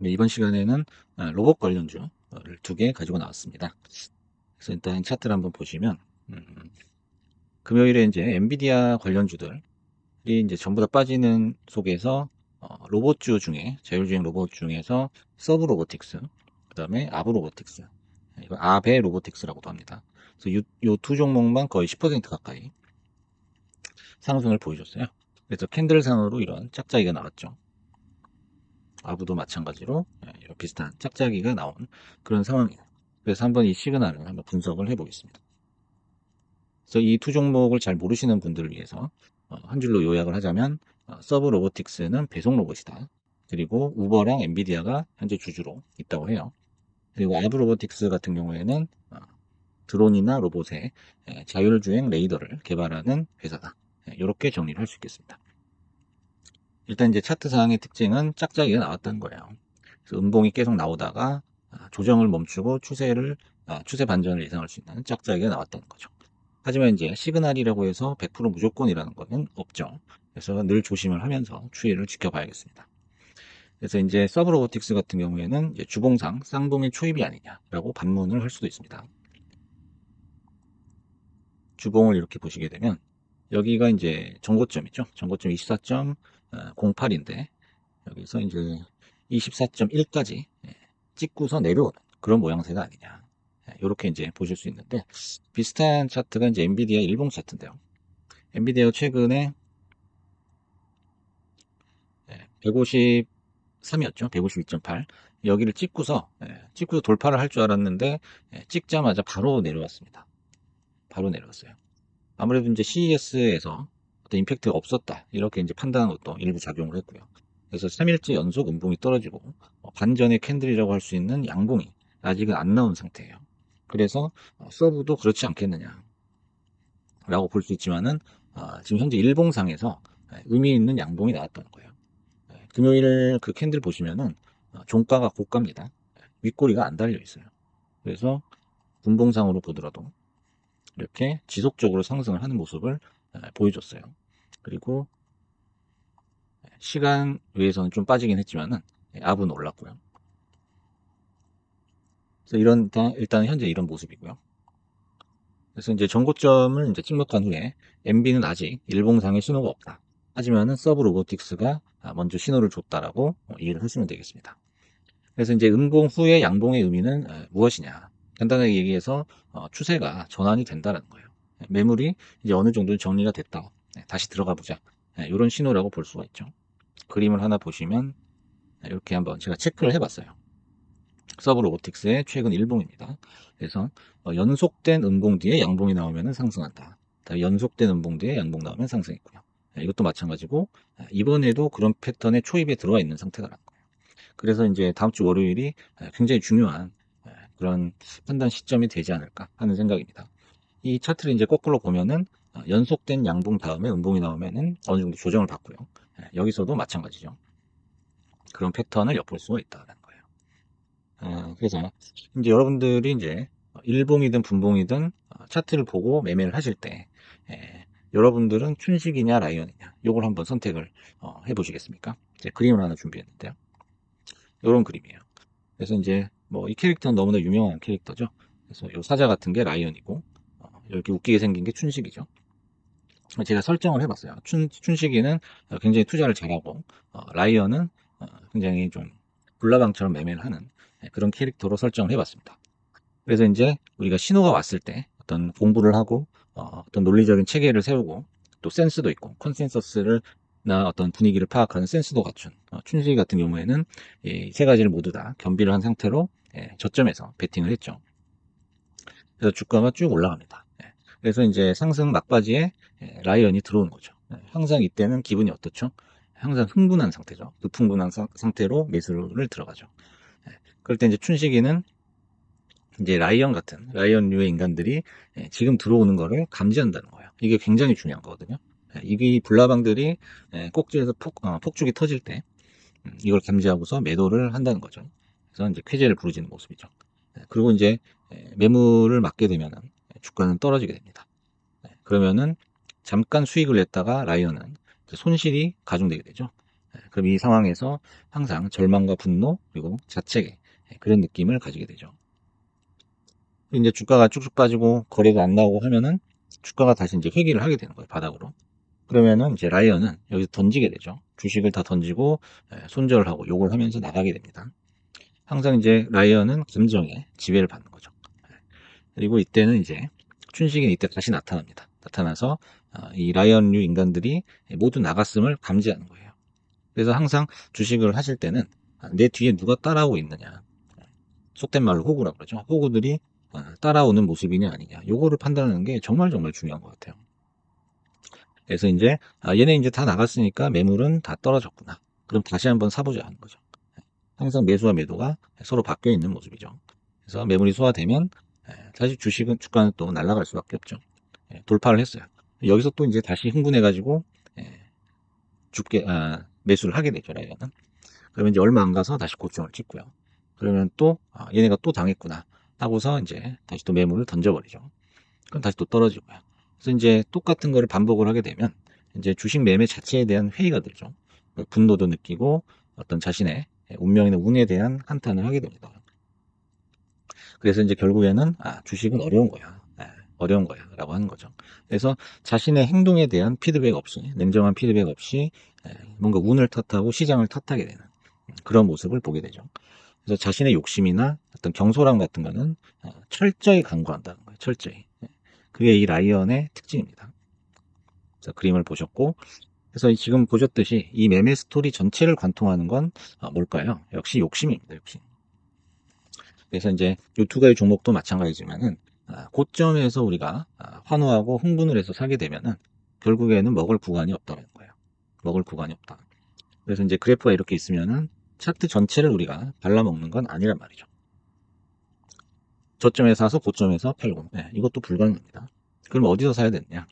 네, 이번 시간에는 로봇 관련주를 두 개 가지고 나왔습니다. 그래서 일단 차트를 한번 보시면 금요일에 이제 엔비디아 관련주들이 이제 전부 다 빠지는 속에서 로봇주 중에 자율주행 로봇 중에서 서브 로보틱스, 그다음에 아브 로보틱스, 이거 아베 로보틱스라고도 합니다. 그래서 요 두 종목만 거의 10% 가까이 상승을 보여줬어요. 그래서 캔들상으로 이런 짝짝이가 나왔죠. 아부도 마찬가지로 이런 비슷한 짝짝이가 나온 그런 상황이에요. 그래서 한번 이 시그널을 한번 분석을 해보겠습니다. 그래서 이 두 종목을 잘 모르시는 분들을 위해서 한 줄로 요약을 하자면 서브 로보틱스는 배송 로봇이다. 그리고 우버랑 엔비디아가 현재 주주로 있다고 해요. 그리고 아브 로보틱스 같은 경우에는 드론이나 로봇의 자율주행 레이더를 개발하는 회사다. 이렇게 정리를 할 수 있겠습니다. 일단 이제 차트상의 특징은 짝짝이가 나왔다는 거예요. 그래서 음봉이 계속 나오다가 조정을 멈추고 추세 반전을 예상할 수 있는 짝짝이가 나왔다는 거죠. 하지만 이제 시그널이라고 해서 100% 무조건이라는 것은 없죠. 그래서 늘 조심을 하면서 추이를 지켜봐야겠습니다. 그래서 이제 서브로보틱스 같은 경우에는 이제 주봉상 쌍봉의 초입이 아니냐라고 반문을 할 수도 있습니다. 주봉을 이렇게 보시게 되면 여기가 이제 전고점이죠. 전고점 24.08인데 여기서 이제 24.1까지 찍고서 내려오는 그런 모양새가 아니냐. 이렇게 이제 보실 수 있는데 비슷한 차트가 이제 엔비디아 일봉 차트인데요. 엔비디아가 최근에 153이었죠. 152.8. 여기를 찍고서 돌파를 할 줄 알았는데 찍자마자 바로 내려왔습니다. 바로 내려왔어요. 아무래도 이제 CES에서 어떤 임팩트가 없었다. 이렇게 이제 판단한 것도 일부 작용을 했고요. 그래서 3일째 연속 음봉이 떨어지고 반전의 캔들이라고 할 수 있는 양봉이 아직은 안 나온 상태예요. 그래서 서브도 그렇지 않겠느냐 라고 볼 수 있지만은 지금 현재 일봉상에서 의미 있는 양봉이 나왔다는 거예요. 금요일 그 캔들 보시면은 종가가 고가입니다. 윗꼬리가 안 달려 있어요. 그래서 분봉상으로 보더라도 이렇게 지속적으로 상승을 하는 모습을 보여줬어요. 그리고 시간 외에서는 좀 빠지긴 했지만은 압은 올랐고요. 그래서 일단 현재 이런 모습이고요. 그래서 이제 전고점을 이제 찍먹한 후에 MB는 아직 일봉상의 신호가 없다. 하지만은 서브 로보틱스가 먼저 신호를 줬다라고 이해를 하시면 되겠습니다. 그래서 이제 음봉 후의 양봉의 의미는 무엇이냐? 간단하게 얘기해서 추세가 전환이 된다는 거예요. 매물이 이제 어느 정도 정리가 됐다. 다시 들어가 보자. 이런 신호라고 볼 수가 있죠. 그림을 하나 보시면 이렇게 한번 제가 체크를 해봤어요. 서브 로보틱스의 최근 일봉입니다. 그래서 연속된 음봉 뒤에 양봉이 나오면 상승한다. 연속된 음봉 뒤에 양봉 나오면 상승했고요. 이것도 마찬가지고 이번에도 그런 패턴의 초입에 들어와 있는 상태라는 거예요. 그래서 이제 다음 주 월요일이 굉장히 중요한 그런 판단 시점이 되지 않을까 하는 생각입니다. 이 차트를 이제 거꾸로 보면은 연속된 양봉 다음에 음봉이 나오면은 어느 정도 조정을 받고요. 여기서도 마찬가지죠. 그런 패턴을 엿볼 수가 있다는 거예요. 그래서 이제 여러분들이 이제 일봉이든 분봉이든 차트를 보고 매매를 하실 때 여러분들은 춘식이냐 라이언이냐 요걸 한번 선택을 해 보시겠습니까? 이제 그림을 하나 준비했는데요. 이런 그림이에요. 그래서 이제 뭐 이 캐릭터는 너무나 유명한 캐릭터죠. 그래서 이 사자 같은 게 라이언이고 이렇게 웃기게 생긴 게 춘식이죠. 제가 설정을 해봤어요. 춘식이는 굉장히 투자를 잘하고 라이언은 굉장히 좀 불나방처럼 매매를 하는 그런 캐릭터로 설정을 해봤습니다. 그래서 이제 우리가 신호가 왔을 때 어떤 공부를 하고 어떤 논리적인 체계를 세우고 또 센스도 있고 컨센서스를 나 어떤 분위기를 파악하는 센스도 갖춘 춘식 같은 경우에는 이 세 가지를 모두 다 겸비를 한 상태로 저점에서 베팅을 했죠. 그래서 주가가 쭉 올라갑니다. 그래서 이제 상승 막바지에 라이언이 들어오는 거죠. 항상 이때는 기분이 어떻죠? 항상 흥분한 상태죠. 급흥분한 상태로 매수를 들어가죠. 그럴 때 이제 춘식이는 이제 라이언류의 인간들이 지금 들어오는 거를 감지한다는 거예요. 이게 굉장히 중요한 거거든요. 이게 불나방들이 꼭지에서 폭죽이 터질 때 이걸 감지하고서 매도를 한다는 거죠. 그래서 이제 쾌재를 부르지는 모습이죠. 그리고 이제 매물을 맞게 되면은 주가는 떨어지게 됩니다. 그러면은 잠깐 수익을 냈다가 라이언은 손실이 가중되게 되죠. 그럼 이 상황에서 항상 절망과 분노 그리고 자책 그런 느낌을 가지게 되죠. 이제 주가가 쭉쭉 빠지고 거래가 안 나오고 하면은 주가가 다시 이제 회귀를 하게 되는 거예요, 바닥으로. 그러면은 이제 라이언은 여기서 던지게 되죠. 주식을 다 던지고 손절을 하고 욕을 하면서 나가게 됩니다. 항상 이제 라이언은 감정에 지배를 받는 거죠. 그리고 이때는 이제 춘식이 이때 다시 나타납니다. 나타나서 이 라이언류 인간들이 모두 나갔음을 감지하는 거예요. 그래서 항상 주식을 하실 때는 내 뒤에 누가 따라오고 있느냐, 속된 말로 호구라고 그러죠. 호구들이 따라오는 모습이냐 아니냐, 요거를 판단하는 게 정말 정말 중요한 것 같아요. 그래서 이제 얘네 이제 다 나갔으니까 매물은 다 떨어졌구나. 그럼 다시 한번 사보자 하는 거죠. 항상 매수와 매도가 서로 바뀌어 있는 모습이죠. 그래서 매물이 소화되면 다시 주가는 또 날아갈 수밖에 없죠. 돌파를 했어요. 여기서 또 이제 다시 흥분해가지고 매수를 하게 되죠, 라이언은. 그러면 이제 얼마 안 가서 다시 고점을 찍고요. 그러면 또 얘네가 또 당했구나 하고서 이제 다시 또 매물을 던져버리죠. 그럼 다시 또 떨어지고요. 그래서 이제 똑같은 거를 반복을 하게 되면 이제 주식 매매 자체에 대한 회의가 들죠. 분노도 느끼고 어떤 자신의 운명이나 운에 대한 한탄을 하게 됩니다. 그래서 이제 결국에는 주식은 어려운 거야. 어려운 거야 라고 하는 거죠. 그래서 자신의 행동에 대한 피드백 없이, 냉정한 피드백 없이 뭔가 운을 탓하고 시장을 탓하게 되는 그런 모습을 보게 되죠. 그래서 자신의 욕심이나 어떤 경솔함 같은 거는 철저히 간과한다는 거예요. 철저히. 그게 이 라이언의 특징입니다. 자, 그림을 보셨고, 그래서 지금 보셨듯이 이 매매 스토리 전체를 관통하는 건 뭘까요? 역시 욕심입니다. 욕심. 그래서 이제 이 두 가지 종목도 마찬가지지만은 고점에서 우리가 환호하고 흥분을 해서 사게 되면은 결국에는 먹을 구간이 없다는 거예요. 먹을 구간이 없다. 그래서 이제 그래프가 이렇게 있으면은 차트 전체를 우리가 발라먹는 건 아니란 말이죠. 저점에 사서 고점에서 팔고, 이것도 불가능합니다. 그럼 어디서 사야 되느냐?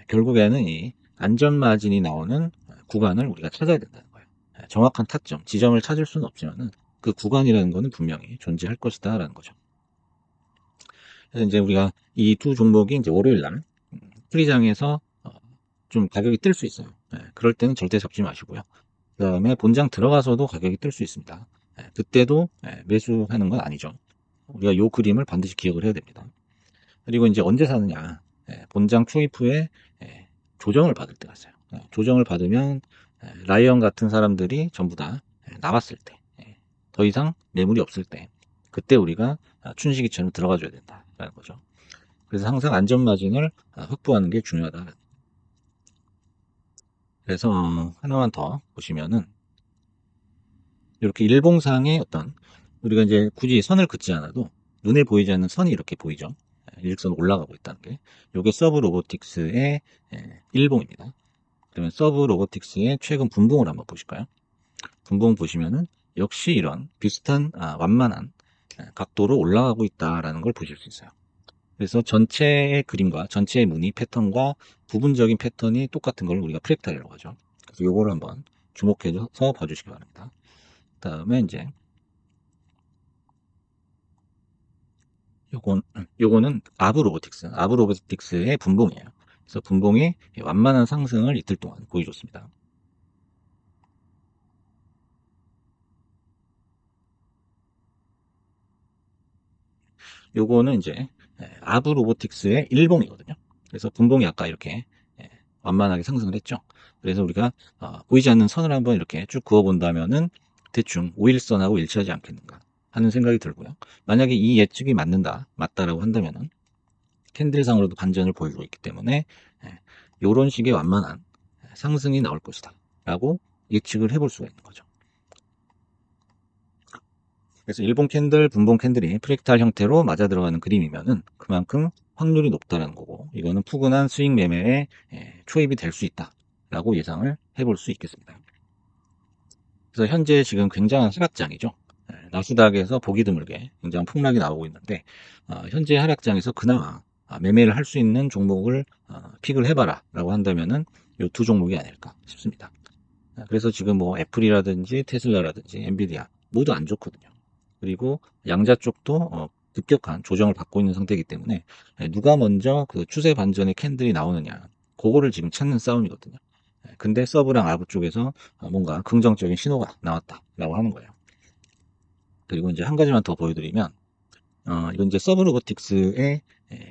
결국에는 이 안전 마진이 나오는 구간을 우리가 찾아야 된다는 거예요. 정확한 타점, 지점을 찾을 수는 없지만은 그 구간이라는 거는 분명히 존재할 것이다라는 거죠. 그래서 이제 우리가 이 두 종목이 이제 월요일 날 프리장에서 좀 가격이 뜰 수 있어요. 그럴 때는 절대 잡지 마시고요. 그 다음에 본장 들어가서도 가격이 뜰 수 있습니다. 그때도 매수하는 건 아니죠. 우리가 요 그림을 반드시 기억을 해야 됩니다. 그리고 이제 언제 사느냐. 본장 초입 후에 조정을 받을 때가 있어요. 조정을 받으면 라이언 같은 사람들이 전부 다 나왔을 때, 더 이상 매물이 없을 때, 그때 우리가 춘식이처럼 들어가 줘야 된다라는 거죠. 그래서 항상 안전마진을 확보하는 게 중요하다. 그래서 하나만 더 보시면은 이렇게 일봉상의 어떤 우리가 이제 굳이 선을 긋지 않아도 눈에 보이지 않는 선이 이렇게 보이죠. 일직선 올라가고 있다는 게. 이게 서브 로보틱스의 일봉입니다. 그러면 서브 로보틱스의 최근 분봉을 한번 보실까요? 분봉 보시면은 역시 이런 비슷한 완만한 각도로 올라가고 있다라는 걸 보실 수 있어요. 그래서 전체의 그림과 전체의 무늬 패턴과 부분적인 패턴이 똑같은 걸 우리가 프랙탈이라고 하죠. 그래서 요거를 한번 주목해서 봐주시기 바랍니다. 다음에 이제 요거는 아브 로보틱스의 분봉이에요. 그래서 분봉이 완만한 상승을 이틀 동안 보여줬습니다. 요거는 이제 아브 로보틱스의 일봉이거든요. 그래서 분봉이 아까 이렇게 완만하게 상승을 했죠. 그래서 우리가 보이지 않는 선을 한번 이렇게 쭉 그어 본다면은 대충 5일선하고 일치하지 않겠는가 하는 생각이 들고요. 만약에 이 예측이 맞다라고 한다면은 캔들상으로도 반전을 보여주고 있기 때문에 이런 식의 완만한 상승이 나올 것이다 라고 예측을 해볼 수가 있는 거죠. 그래서 일본 캔들, 분봉 캔들이 프랙탈 형태로 맞아 들어가는 그림이면은 그만큼 확률이 높다는 거고, 이거는 푸근한 수익 매매에 초입이 될 수 있다라고 예상을 해볼 수 있겠습니다. 그래서 현재 지금 굉장한 하락장이죠. 나스닥에서 보기 드물게 굉장한 폭락이 나오고 있는데, 현재 하락장에서 그나마 매매를 할 수 있는 종목을 픽을 해봐라라고 한다면은 이 두 종목이 아닐까 싶습니다. 그래서 지금 뭐 애플이라든지 테슬라라든지 엔비디아 모두 안 좋거든요. 그리고 양자 쪽도 급격한 조정을 받고 있는 상태이기 때문에 누가 먼저 그 추세 반전의 캔들이 나오느냐, 그거를 지금 찾는 싸움이거든요. 근데 서브랑 아브 쪽에서 뭔가 긍정적인 신호가 나왔다라고 하는 거예요. 그리고 이제 한 가지만 더 보여드리면, 이건 이제 서브 로보틱스의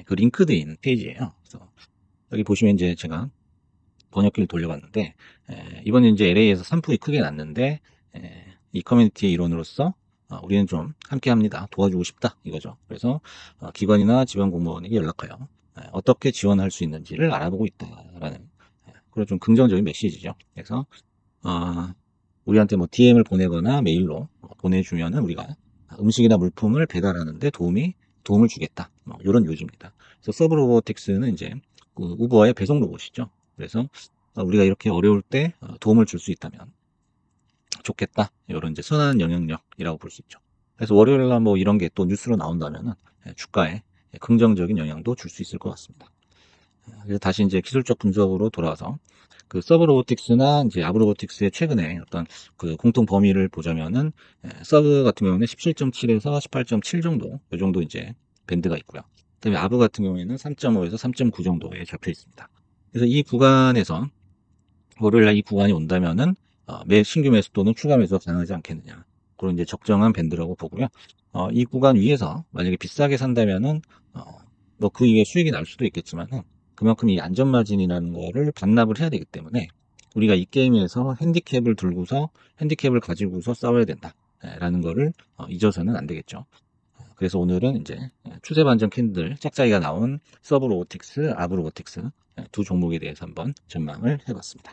그 링크드인 페이지예요. 그래서 여기 보시면 이제 제가 번역기를 돌려봤는데, 이번에 이제 LA에서 산불이 크게 났는데, 이 커뮤니티의 일원으로서 우리는 좀 함께 합니다. 도와주고 싶다. 이거죠. 그래서 기관이나 지방 공무원에게 연락하여 어떻게 지원할 수 있는지를 알아보고 있다라는 그런 좀 긍정적인 메시지죠. 그래서 우리한테 뭐 DM을 보내거나 메일로 보내주면은 우리가 음식이나 물품을 배달하는데 도움을 주겠다. 뭐 이런 요지입니다. 그래서 서브 로보틱스는 이제 그 우버의 배송 로봇이죠. 그래서 우리가 이렇게 어려울 때 도움을 줄 수 있다면 좋겠다. 이런 이제 선한 영향력이라고 볼 수 있죠. 그래서 월요일날 뭐 이런 게 또 뉴스로 나온다면은 주가에 긍정적인 영향도 줄 수 있을 것 같습니다. 그래서 다시 이제 기술적 분석으로 돌아와서 그 서브 로보틱스나 이제 아브 로보틱스의 최근에 어떤 그 공통 범위를 보자면은 서브 같은 경우는 17.7에서 18.7 정도, 이 정도 이제 밴드가 있고요. 그다음에 아브 같은 경우에는 3.5에서 3.9 정도에 잡혀 있습니다. 그래서 이 구간에서 월요일날 이 구간이 온다면은 매 신규 매수 또는 추가 매수가 가능하지 않겠느냐. 그런 이제 적정한 밴드라고 보고요. 이 구간 위에서 만약에 비싸게 산다면은 뭐 그 이후에 수익이 날 수도 있겠지만은 그만큼 이 안전마진이라는 거를 반납을 해야 되기 때문에 우리가 이 게임에서 핸디캡을 가지고서 싸워야 된다. 라는 거를 잊어서는 안 되겠죠. 그래서 오늘은 이제 추세 반전 캔들 짝짝이가 나온 서브 로보틱스, 아브 로보틱스 두 종목에 대해서 한번 전망을 해봤습니다.